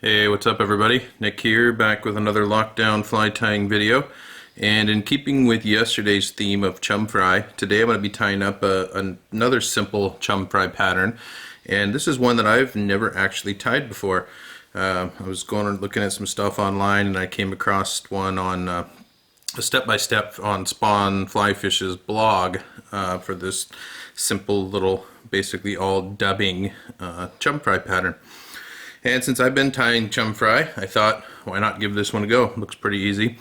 Hey, what's up everybody? Nick here, back with another lockdown fly tying video. And in keeping with yesterday's theme of chum fry, today I'm going to be tying up another simple chum fry pattern. And this is one that I've never actually tied before. I was going and looking at some stuff online and I came across one on a step-by-step on Spawn Flyfish's blog for this simple little, basically all dubbing chum fry pattern. And since I've been tying chum fry, I thought, why not give this one a go? Looks pretty easy.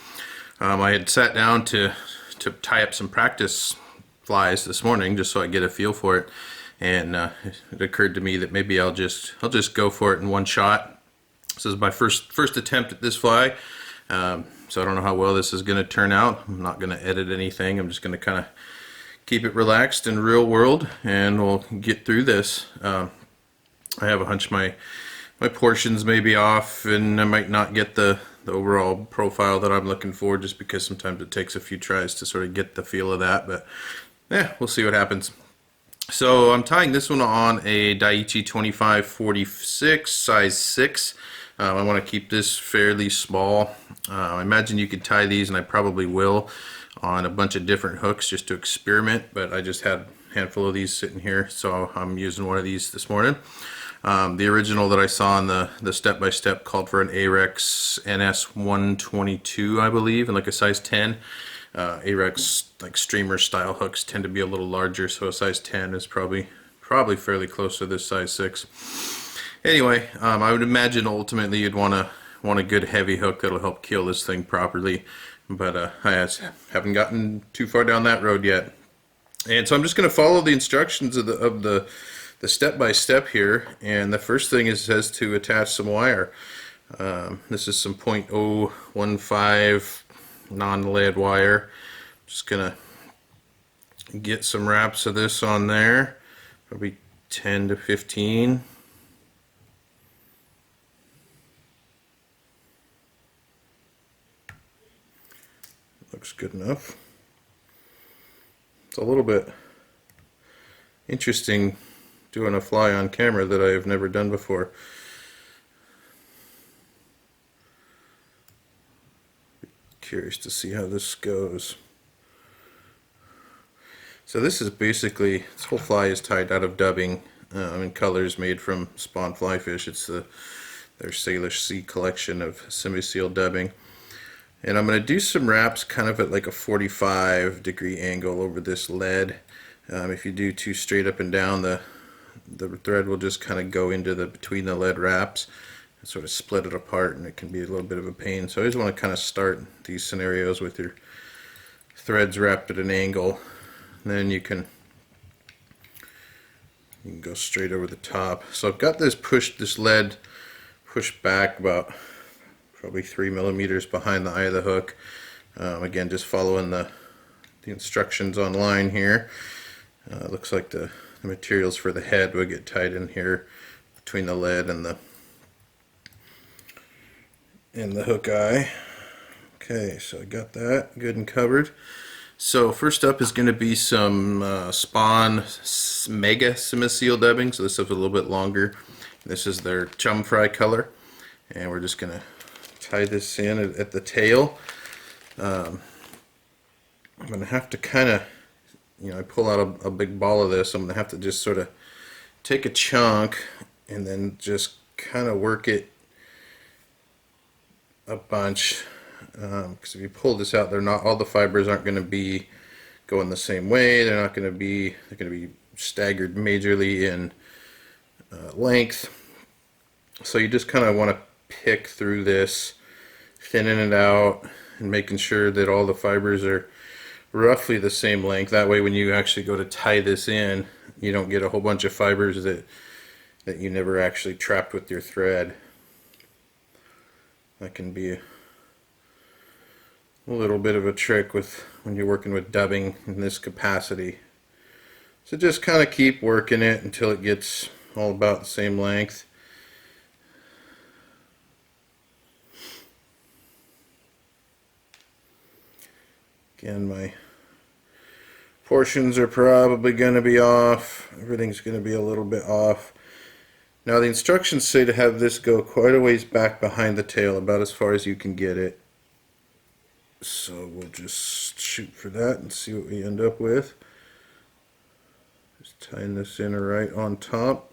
I had sat down to tie up some practice flies this morning just so I get a feel for it, and it occurred to me that maybe I'll just go for it in one shot. This is my first attempt at this fly, so I don't know how well this is going to turn out. I'm not going to edit anything. I'm just going to kind of keep it relaxed and real world, and we'll get through this. I have a hunch my portions may be off and I might not get the overall profile that I'm looking for, just because sometimes it takes a few tries to sort of get the feel of that, but yeah, we'll see what happens. So I'm tying this one on a Daiichi 2546 size 6. I want to keep this fairly small. I imagine you could tie these, and I probably will, on a bunch of different hooks just to experiment, but I just had a handful of these sitting here, so I'm using one of these this morning. The original that I saw on the step-by-step called for an Ahrex NS 122, I believe, and like a size 10. Ahrex like streamer style hooks tend to be a little larger, so a size 10 is probably fairly close to this size 6. Anyway, I would imagine ultimately you'd want a good heavy hook that'll help kill this thing properly, but I haven't gotten too far down that road yet. And so I'm just going to follow the instructions of the step-by-step here, and the first thing is, says to attach some wire. This is some .015 non-lead wire. Just gonna get some wraps of this on there, probably 10 to 15. Looks good enough. It's a little bit interesting doing a fly on camera that I have never done before. Curious to see how this goes. So this is basically, this whole fly is tied out of dubbing in colors made from Spawn Flyfish. It's their Salish Sea collection of semi-sealed dubbing. And I'm going to do some wraps kind of at like a 45-degree angle over this lead. If you do too straight up and down, the thread will just kind of go into between the lead wraps and sort of split it apart, and it can be a little bit of a pain. So I just want to kind of start these scenarios with your threads wrapped at an angle. And then you can go straight over the top. So I've got this lead pushed back about probably 3 millimeters behind the eye of the hook. Again, just following the instructions online here. Looks like the materials for the head will get tied in here between the lead and the hook eye. Okay, so I got that good and covered. So first up is going to be some Spawn Mega Semi-Seal dubbing. So this is a little bit longer. This is their chum fry color, and we're just going to tie this in at the tail. I'm going to have to kind of, I pull out a big ball of this. I'm going to have to just sort of take a chunk and then just kind of work it a bunch, because if you pull this out, all the fibers aren't going to be going the same way. They're going to be staggered majorly in length. So you just kind of want to pick through this, thinning it out, and making sure that all the fibers are roughly the same length. That way when you actually go to tie this in, you don't get a whole bunch of fibers that you never actually trapped with your thread. That can be a little bit of a trick when you're working with dubbing in this capacity. So just kind of keep working it until it gets all about the same length. Again, my portions are probably going to be off. Everything's going to be a little bit off. Now the instructions say to have this go quite a ways back behind the tail, about as far as you can get it. So we'll just shoot for that and see what we end up with. Just tying this in right on top.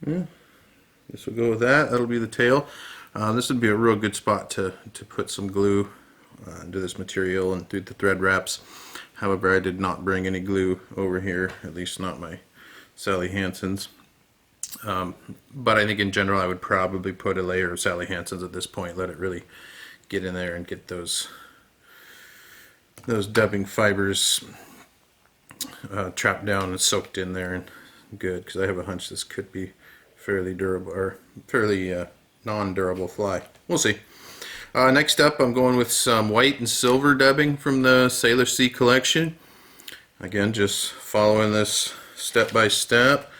Yeah, this will go with that. That'll be the tail. This would be a real good spot to put some glue into this material and through the thread wraps. However, I did not bring any glue over here, at least not my Sally Hansen's. But I think in general I would probably put a layer of Sally Hansen's at this point, let it really get in there and get those dubbing fibers trapped down and soaked in there and good, because I have a hunch this could be fairly durable or fairly non-durable fly. We'll see. Next up, I'm going with some white and silver dubbing from the Sailor Sea collection. Again, just following this step by step.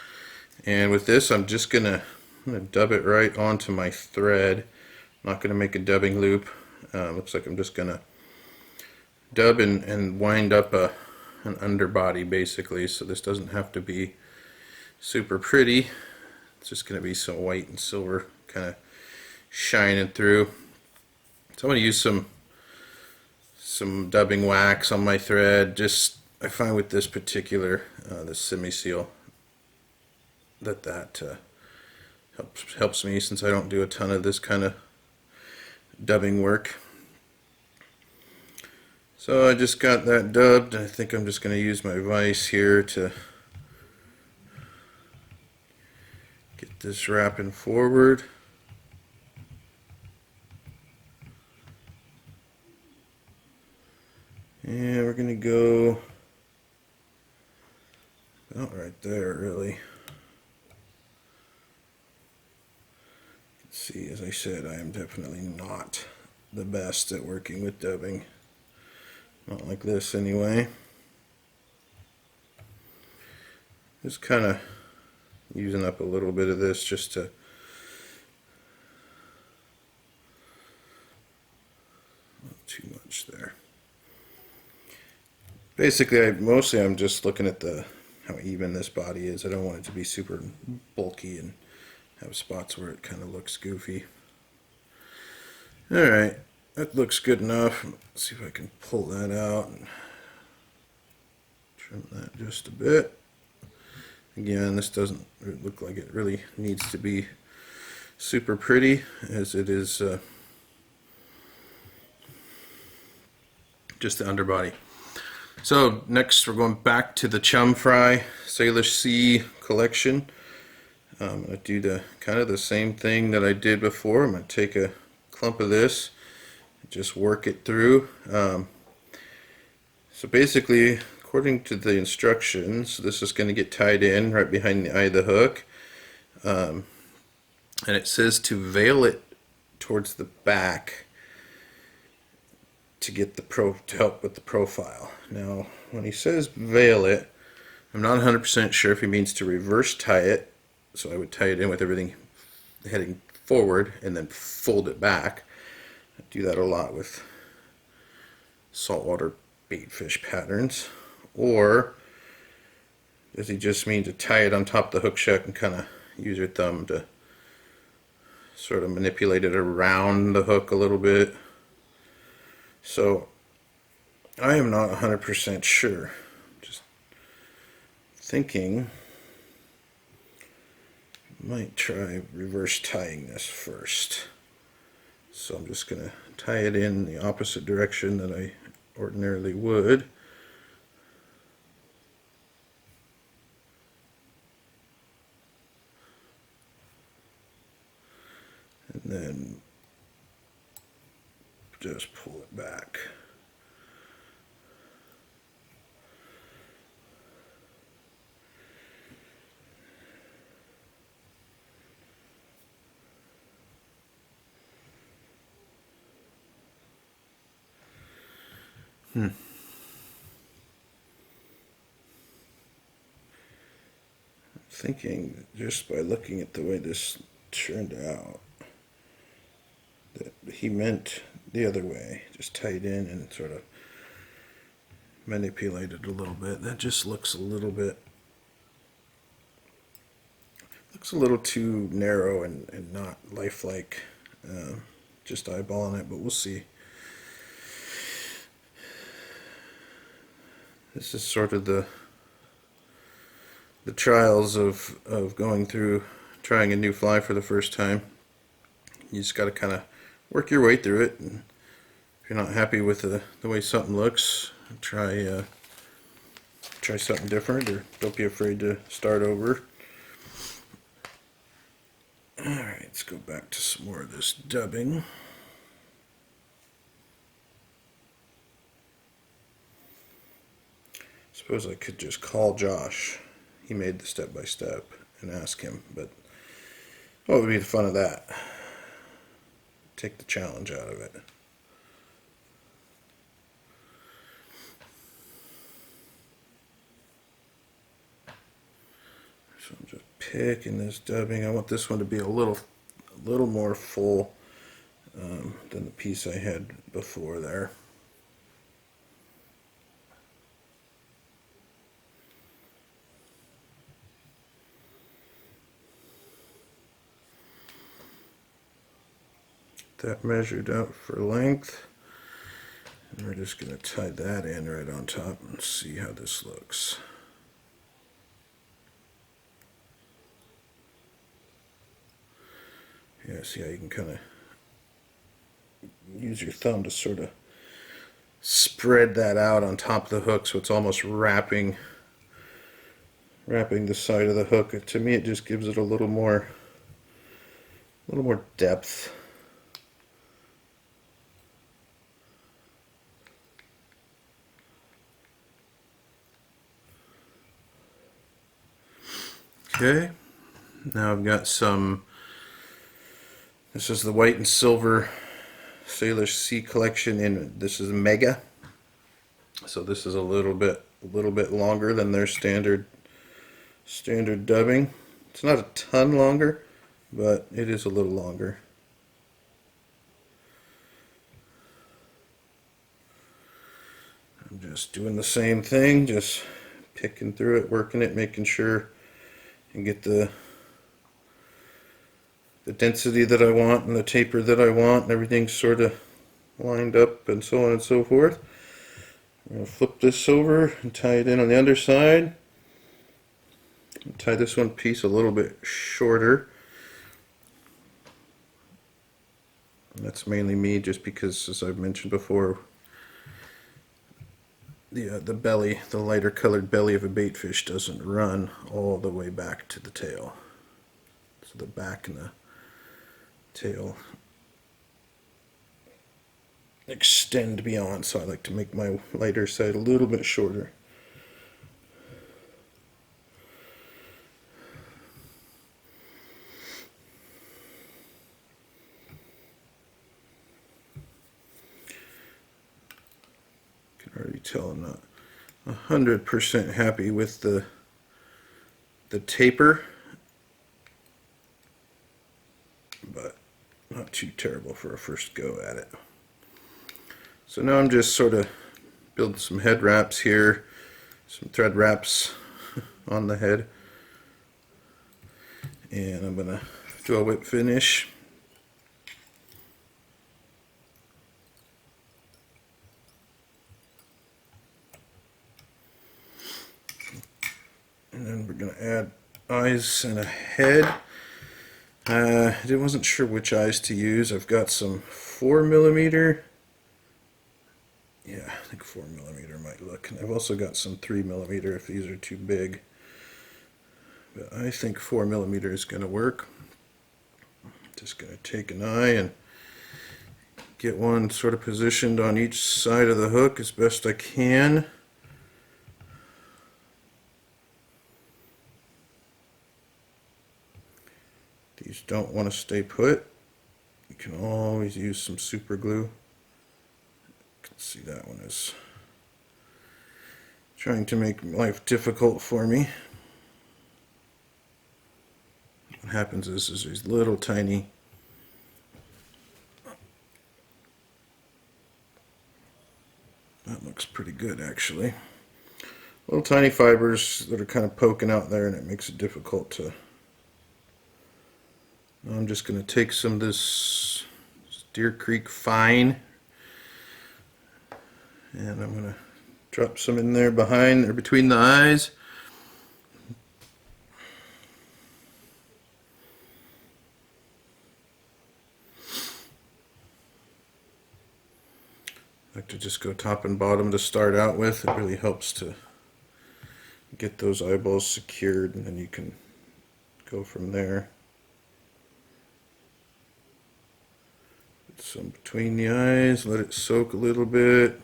And with this, I'm gonna dub it right onto my thread. I'm not gonna make a dubbing loop. Looks like I'm just gonna dub and wind up an underbody basically. So this doesn't have to be super pretty. It's just going to be some white and silver kind of shining through. So I'm going to use some dubbing wax on my thread. Just I find with this particular the semi-seal that helps me, since I don't do a ton of this kind of dubbing work. So I just got that dubbed. I think I'm just going to use my vise here to get this wrapping forward. And we're going to go about right there, really. See, as I said, I am definitely not the best at working with dubbing. Not like this anyway. Just kind of using up a little bit of this just to not too much there. Basically, I'm just looking at how even this body is. I don't want it to be super bulky and have spots where it kind of looks goofy. Alright, that looks good enough. Let's see if I can pull that out and trim that just a bit. Again, this doesn't look like it really needs to be super pretty, as it is just the underbody. So next we're going back to the Chum Fry Sailor Sea collection. I'm going to do kind of the same thing that I did before. I'm going to take a clump of this and just work it through. So basically, according to the instructions, this is going to get tied in right behind the eye of the hook. And it says to veil it towards the back to get to help with the profile. Now, when he says veil it, I'm not 100% sure if he means to reverse tie it. So I would tie it in with everything heading forward and then fold it back. I do that a lot with saltwater baitfish patterns. Or does he just mean to tie it on top of the hook shuck and kind of use your thumb to sort of manipulate it around the hook a little bit? So I am not 100% sure. Just thinking I might try reverse tying this first. So I'm just going to tie it in the opposite direction that I ordinarily would. And then just pull it back. Thinking just by looking at the way this turned out, he meant the other way. Just tight in and sort of manipulate it a little bit. That just looks a little too narrow and not lifelike. Just eyeballing it, but we'll see. This is sort of the trials of going through trying a new fly for the first time. You just got to kind of work your way through it, and if you're not happy with the way something looks, try something different, or don't be afraid to start over. Alright, let's go back to some more of this dubbing. Suppose I could just call Josh. He made the step-by-step and ask him, but what would be the fun of that? Take the challenge out of it. So I'm just picking this dubbing. I want this one to be a little more full than the piece I had before there. That measured out for length, and we're just going to tie that in right on top and see how this looks. Yeah, see how you can kind of use your thumb to sort of spread that out on top of the hook, so it's almost wrapping the side of the hook. To me, it just gives it a little more depth. Okay, now I've got some, this is the white and silver Sailor Sea collection, and this is Mega. So this is a little bit longer than their standard dubbing. It's not a ton longer, but it is a little longer. I'm just doing the same thing, just picking through it, working it, making sure and get the density that I want and the taper that I want, and everything's sort of lined up and so on and so forth. I'm going to flip this over and tie it in on the underside. Tie this one piece a little bit shorter. And that's mainly me, just because, as I've mentioned before, the belly, the lighter colored belly of a baitfish doesn't run all the way back to the tail. So the back and the tail extend beyond, so I like to make my lighter side a little bit shorter. Already tell I'm not 100% happy with the taper, but not too terrible for a first go at it. So now I'm just sort of building some head wraps here, some thread wraps on the head, and I'm gonna do a whip finish. And then we're going to add eyes and a head. I wasn't sure which eyes to use. I've got some 4mm. Yeah, I think 4mm might look. And I've also got some 3mm if these are too big. But I think 4mm is going to work. Just going to take an eye and get one sort of positioned on each side of the hook as best I can. These don't want to stay put. You can always use some super glue. You can see that one is trying to make life difficult for me. What happens is these little tiny looks pretty good actually. Little tiny fibers that are kind of poking out there, and it makes it difficult to... I'm just going to take some of this Deer Creek Fine, and I'm going to drop some in there behind or between the eyes. I like to just go top and bottom to start out with. It really helps to get those eyeballs secured, and then you can go from there. Put some between the eyes, let it soak a little bit.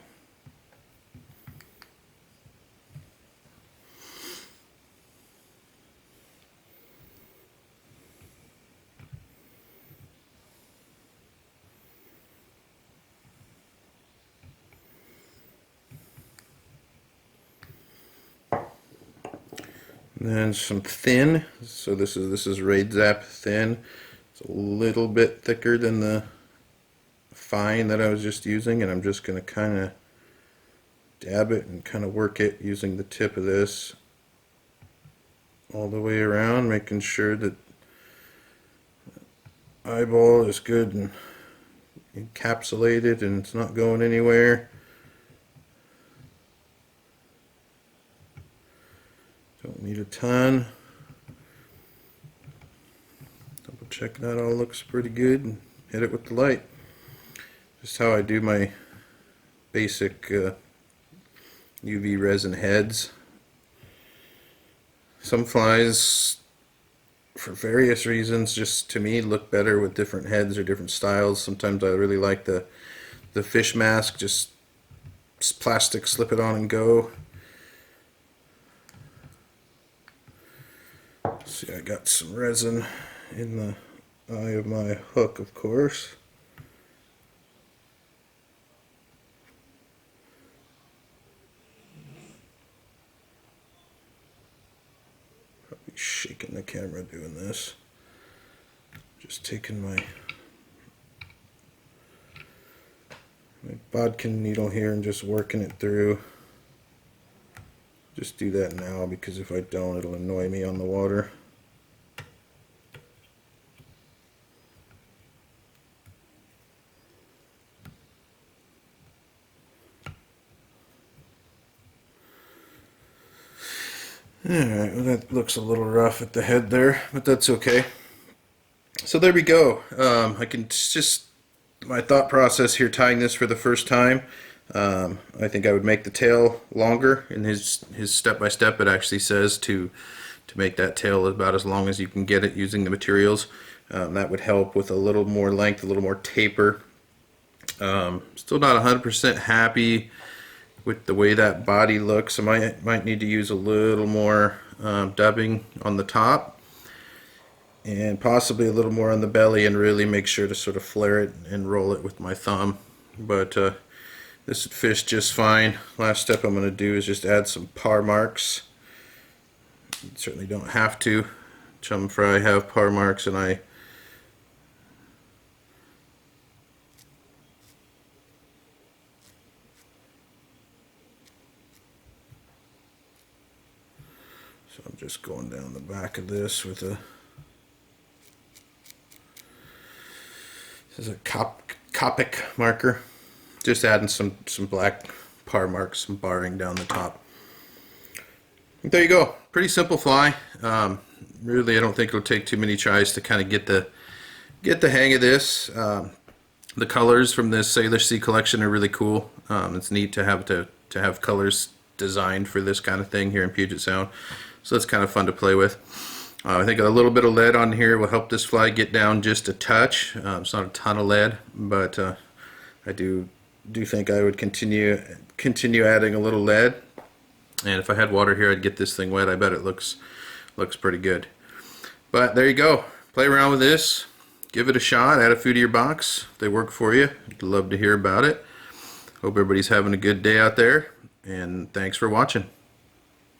And then some thin. So this is Raid Zap thin. It's a little bit thicker than the fine that I was just using, and I'm just going to kind of dab it and kind of work it using the tip of this all the way around, making sure that the eyeball is good and encapsulated and it's not going anywhere. Don't need a ton. Double check that all looks pretty good and hit it with the light. Just how I do my basic UV resin heads. Some flies, for various reasons, just to me look better with different heads or different styles. Sometimes I really like the fish mask, just plastic, slip it on and go. See, I got some resin in the eye of my hook, of course. Probably shaking the camera doing this. Just taking my bodkin needle here and just working it through. Just do that now, because if I don't, it'll annoy me on the water. Alright, well, that looks a little rough at the head there, but that's okay. So there we go. I can just, my thought process here tying this for the first time, I think I would make the tail longer. In his step-by-step it actually says to make that tail about as long as you can get it using the materials. That would help with a little more length, a little more taper. Still not 100% happy with the way that body looks. I might need to use a little more dubbing on the top, and possibly a little more on the belly, and really make sure to sort of flare it and roll it with my thumb. But this would fish just fine. Last step I'm going to do is just add some par marks. You certainly don't have to. Chum fry have par marks, and so I'm just going down the back of this with a, this is a Copic marker. Just adding some black par marks, some barring down the top. There you go. Pretty simple fly. Really, I don't think it'll take too many tries to kind of get the hang of this. The colors from this Sailor Sea collection are really cool. It's neat to have colors designed for this kind of thing here in Puget Sound. So that's kind of fun to play with. I think a little bit of lead on here will help this fly get down just a touch. It's not a ton of lead, but I do think I would continue adding a little lead. And if I had water here, I'd get this thing wet. I bet it looks pretty good. But there you go. Play around with this. Give it a shot. Add a few to your box. If they work for you, I'd love to hear about it. Hope everybody's having a good day out there. And thanks for watching.